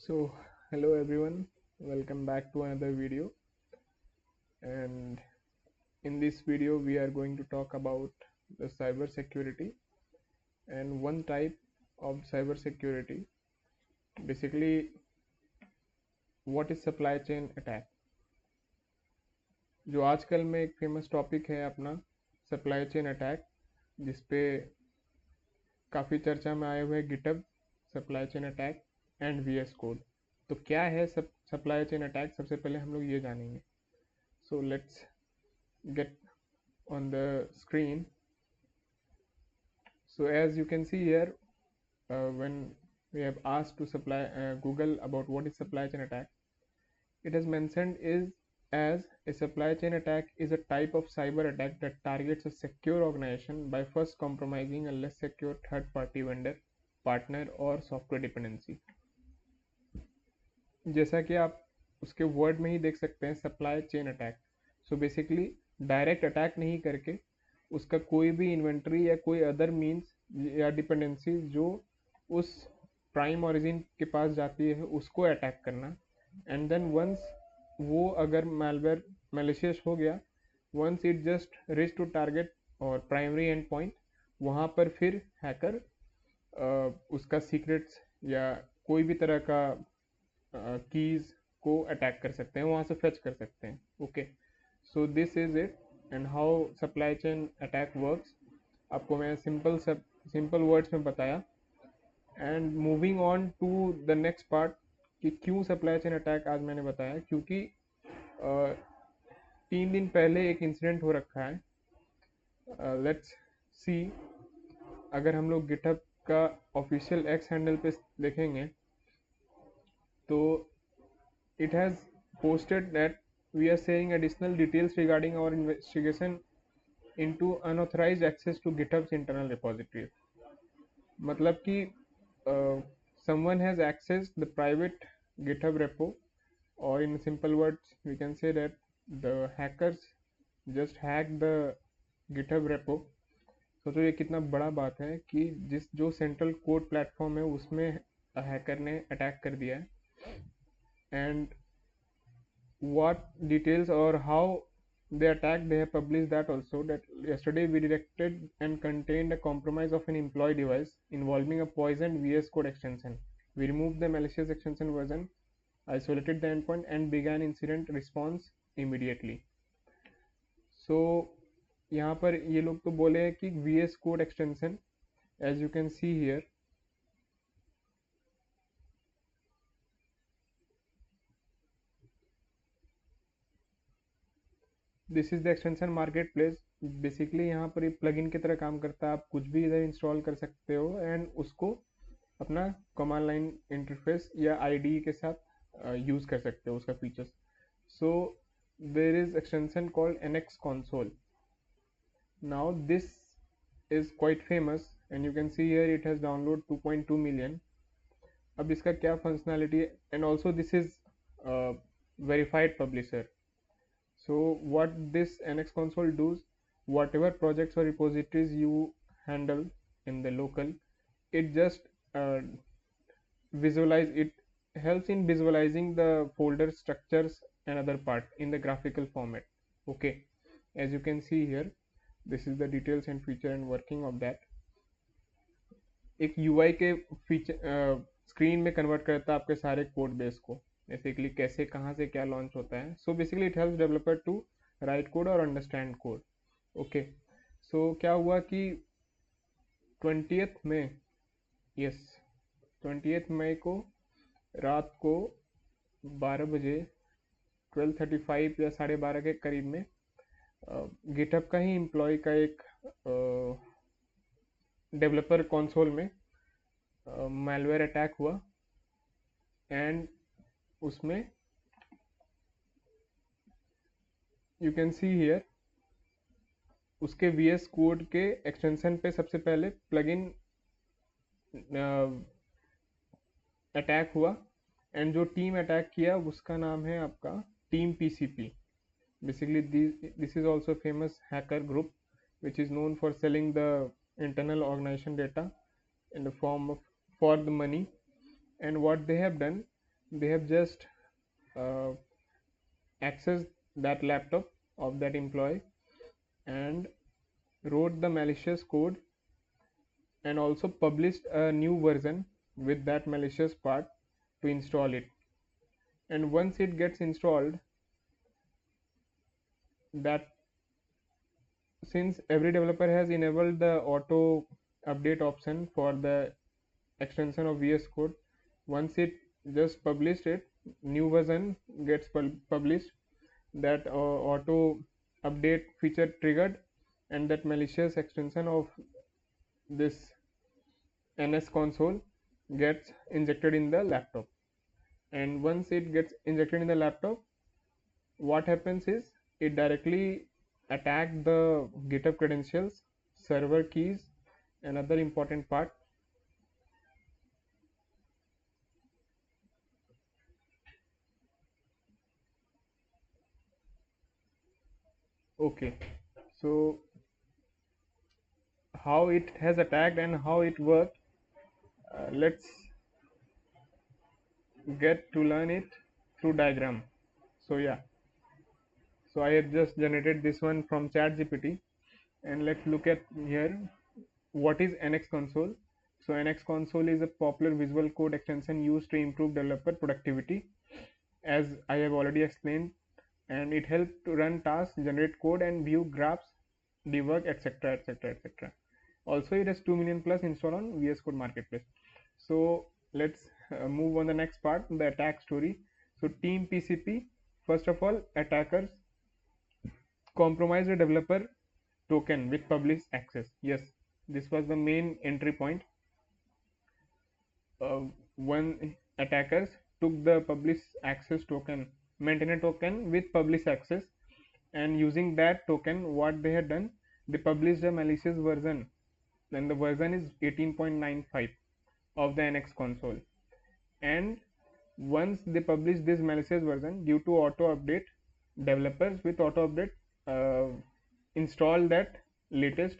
So hello everyone, welcome back to another video, and in this video we are going to talk about the cyber security and one type of cyber security. Basically, what is supply chain attack? जो आजकल में एक famous topic है अपना supply chain attack, जिसपे काफ़ी चर्चा में आए हुए GitHub supply chain attack and VS code. तो क्या है सप्लाई चेन अटैक, सबसे पहले हम लोग ये जानेंगे। So let's get on the screen. So as you can see here, when we have asked to Google about what is supply chain attack, it has mentioned is as a supply chain attack is a type of cyber attack that targets a secure organization by first compromising a less secure third party vendor, partner or software dependency. जैसा कि आप उसके word में ही देख सकते हैं, supply chain attack. So basically direct attack नहीं करके उसका कोई भी इन्वेंट्री या कोई अदर मीन्स या डिपेंडेंसी जो उस प्राइम ओरिजिन के पास जाती है उसको अटैक करना। एंड देन वंस वो अगर मैलवेयर मैलिशियस हो गया, once it just reach to target और प्राइमरी एंड पॉइंट, वहाँ पर फिर हैकर उसका सीक्रेट्स या कोई भी तरह का कीज को अटैक कर सकते हैं, वहाँ से फेच कर सकते हैं। Okay, so this is it and how supply chain attack works. आपको मैं सिंपल वर्ड्स में बताया। And moving on to the next part कि क्यों सप्लाई चेन अटैक आज मैंने बताया, क्योंकि 3 दिन पहले एक इंसिडेंट हो रखा है। लेट्स सी, अगर हम लोग गिटहब का ऑफिशियल एक्स हैंडल पे देखेंगे तो it has posted that we are sharing additional details regarding our investigation into unauthorized access to GitHub's internal repository. मतलब कि someone has accessed the private GitHub repo, or in simple words we can say that the hackers just hacked the GitHub repo. सोचो ये कितना बड़ा बात है कि जो सेंट्रल कोड प्लेटफॉर्म है उसमें हैकर ने अटैक कर दिया है। And what details or how they attacked, they have published that also, that yesterday we detected and contained a compromise of an employee device involving a poisoned VS Code extension. We removed the malicious extension version, isolated the endpoint and began incident response immediately. So यहाँ पर ये लोग तो बोले हैं कि VS Code extension, as you can see here, this is the extension market place. Basically यहाँ पर ये प्लगइन की तरह काम करता है, आप कुछ भी इधर इंस्टॉल कर सकते हो एंड उसको अपना कमांड लाइन इंटरफेस या आईडी के साथ यूज कर सकते हो उसका features. So there is extension called NX console. Now this is quite famous and you can see here it has download 2.2 million. अब इसका क्या फंक्शनैलिटी है, and also this is verified publisher. So what this NX console does, whatever projects or repositories you handle in the local, it just helps in visualizing the folder structures and other part in the graphical format. Okay, as you can see here, this is the details and feature and working of that. एक UI के feature screen में convert करता है आपके सारे code base को, basically कैसे कहाँ से क्या लॉन्च होता है। So basically it helps developer to write code और अंडरस्टैंड कोड। ओके, सो क्या हुआ कि 20th मई, यस 20th मई को रात को 12 बजे 12:35 या 12:30 के करीब में गिटहब का ही एम्प्लॉय का एक डेवलपर कंसोल में मैलवेयर अटैक हुआ। एंड उसमें यू कैन सी हियर उसके VS कोड के एक्सटेंशन पे सबसे पहले प्लगइन अटैक हुआ। एंड जो टीम अटैक किया उसका नाम है आपका TeamPCP. Basically this is also famous hacker group which is known for selling the internal organization data in the form of for the money. And what they have done, they have just uh, accessed that laptop of that employee and wrote the malicious code and also published a new version with that malicious part to install it. And once it gets installed, that since every developer has enabled the auto update option for the extension of VS Code, once it just published it, new version gets published, that auto update feature triggered, and that malicious extension of this NS console gets injected in the laptop. And once it gets injected in the laptop, what happens is it directly attack the GitHub credentials, server keys, another important part. Okay, so how it has attacked and how it worked, let's get to learn it through diagram. So yeah, so I have just generated this one from ChatGPT, and let's look at here what is NX console. So NX console is a popular visual code extension used to improve developer productivity, as I have already explained, and it helps to run tasks, generate code, and view graphs, debug, etc., etc., etc. Also, it has 2 million plus install on VS Code Marketplace. So let's move on the next part, the attack story. So TeamPCP, first of all, attackers compromised a developer token with public access. Yes, this was the main entry point. When attackers took the public access token, maintainer token with public access, and using that token, what they had done, they published a malicious version. Then the version is 18.95 of the NX console. And once they publish this malicious version, due to auto update, developers with auto update install that latest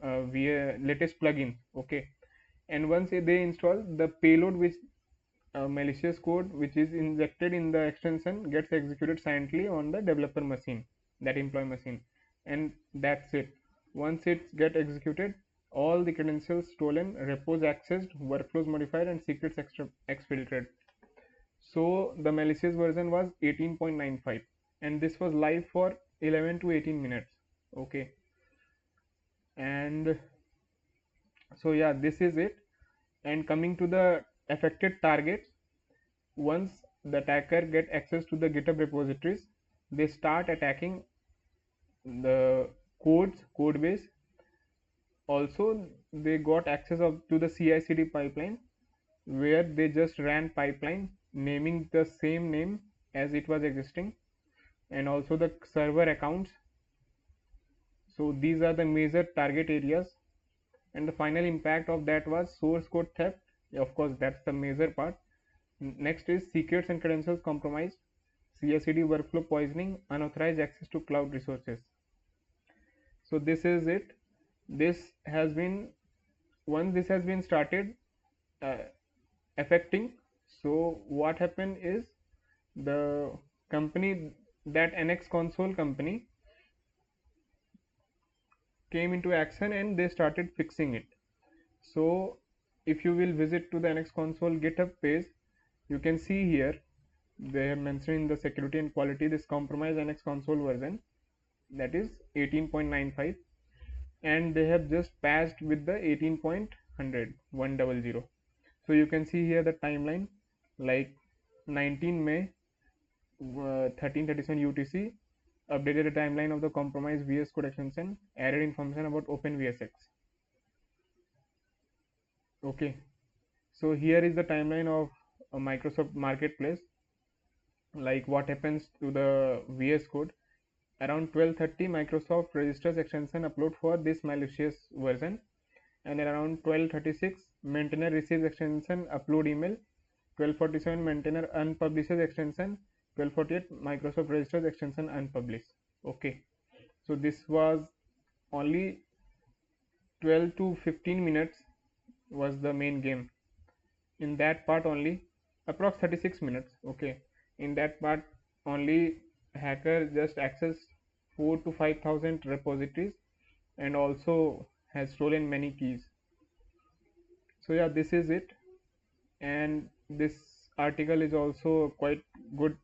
via latest plugin. Okay, and once they install the payload, which malicious code which is injected in the extension gets executed silently on the developer machine, that employee machine, and that's it. Once it get executed, all the credentials stolen, repos accessed, workflows modified, and secrets exfiltrated. So the malicious version was 18.95, and this was live for 11 to 18 minutes. Okay, and so yeah, this is it. And coming to the affected targets, once the attacker get access to the GitHub repositories, they start attacking the code base. Also, they got access to the CI/CD pipeline, where they just ran pipeline naming the same name as it was existing, and also the server accounts. So these are the major target areas, and the final impact of that was source code theft. Of course, that's the major part. Next is secrets and credentials compromised, CI/CD workflow poisoning, unauthorized access to cloud resources. So this is it. This has been, once this has been started uh, affecting, so what happened is the company, that NX console company, came into action and they started fixing it. So if you will visit to the NX console GitHub page, you can see here they have mentioned in the security and quality this compromised NX console version, that is 18.95, and they have just patched with the 18.100. So you can see here the timeline, like 19 May 1337 UTC, updated the timeline of the compromised VS Code extension, added information about OpenVSX. Okay, so here is the timeline of a Microsoft Marketplace, like what happens to the VS Code. Around 12:30, Microsoft registers extension upload for this malicious version, and around 12:36, maintainer receives extension upload email. 12:47, maintainer unpublishes extension. 12:48, Microsoft registers extension unpublished. Okay, so this was only 12 to 15 minutes was the main game. In that part only, approx 36 minutes. Okay, in that part only hacker just accessed 4 to 5,000 repositories and also has stolen many keys. So yeah, this is it, and this article is also quite good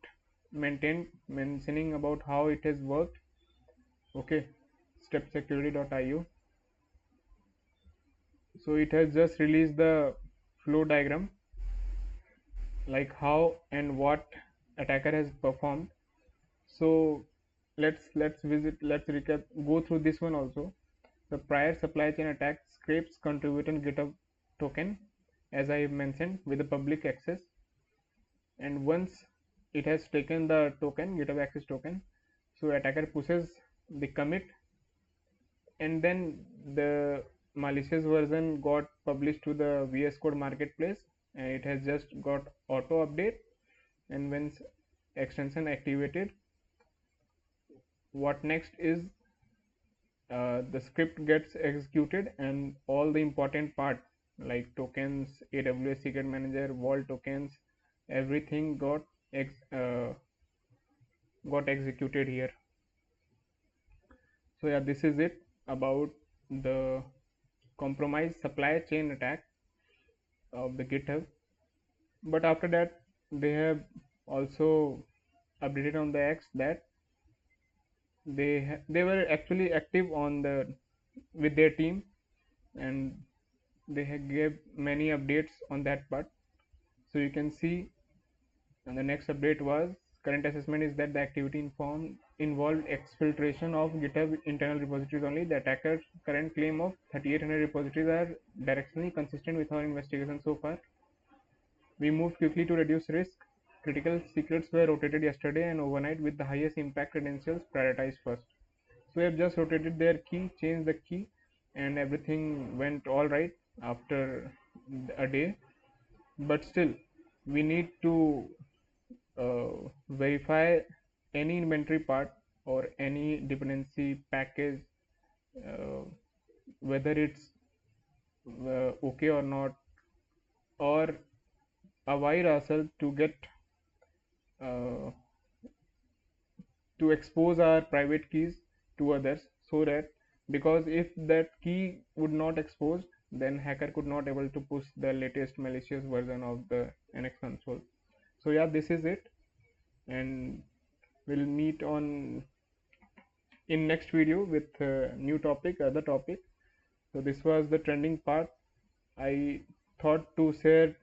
maintained, mentioning about how it has worked. Okay, stepsecurity.io. So it has just released the flow diagram, like how and what attacker has performed. So let's recap, go through this one also. The prior supply chain attack scrapes contributor GitHub token, as I mentioned, with the public access, and once it has taken the token, GitHub access token, so attacker pushes the commit, and then the malicious version got published to the VS Code marketplace, and it has just got auto update, and when extension activated, what next is the script gets executed, and all the important parts like tokens, AWS secret manager, vault tokens, everything got executed here. So yeah, this is it about the compromised supply chain attack of the GitHub. But after that, they have also updated on the X that they were actually active on the with their team, and they gave many updates on that part. So you can see, and the next update was current assessment is that the activity involved exfiltration of GitHub internal repositories only. The attacker's current claim of 3,800 repositories are directionally consistent with our investigation so far. We moved quickly to reduce risk. Critical secrets were rotated yesterday and overnight with the highest impact credentials prioritized first. So we have just rotated their key, changed the key, and everything went all right after a day. But still, we need to verify any inventory part or any dependency package, uh, whether it's okay or not, or avoid ourselves to get uh, to expose our private keys to others, so that, because if that key would not expose, then hacker could not able to push the latest malicious version of the NX console. So yeah, this is it, and we'll meet on in next video with new topic, other topic. So this was the trending part. I thought to share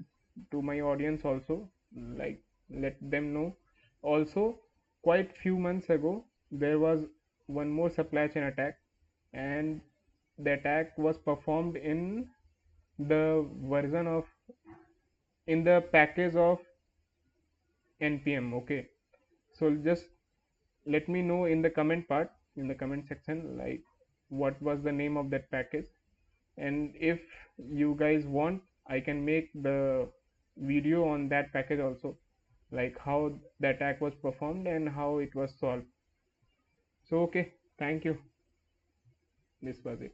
to my audience also, like let them know. Also, quite few months ago, there was one more supply chain attack, and the attack was performed the version of in the package of npm. Okay, so just let me know in the comment part, in the comment section, like what was the name of that package, and if you guys want, I can make the video on that package also, like how the attack was performed and how it was solved. So okay, thank you, this was it.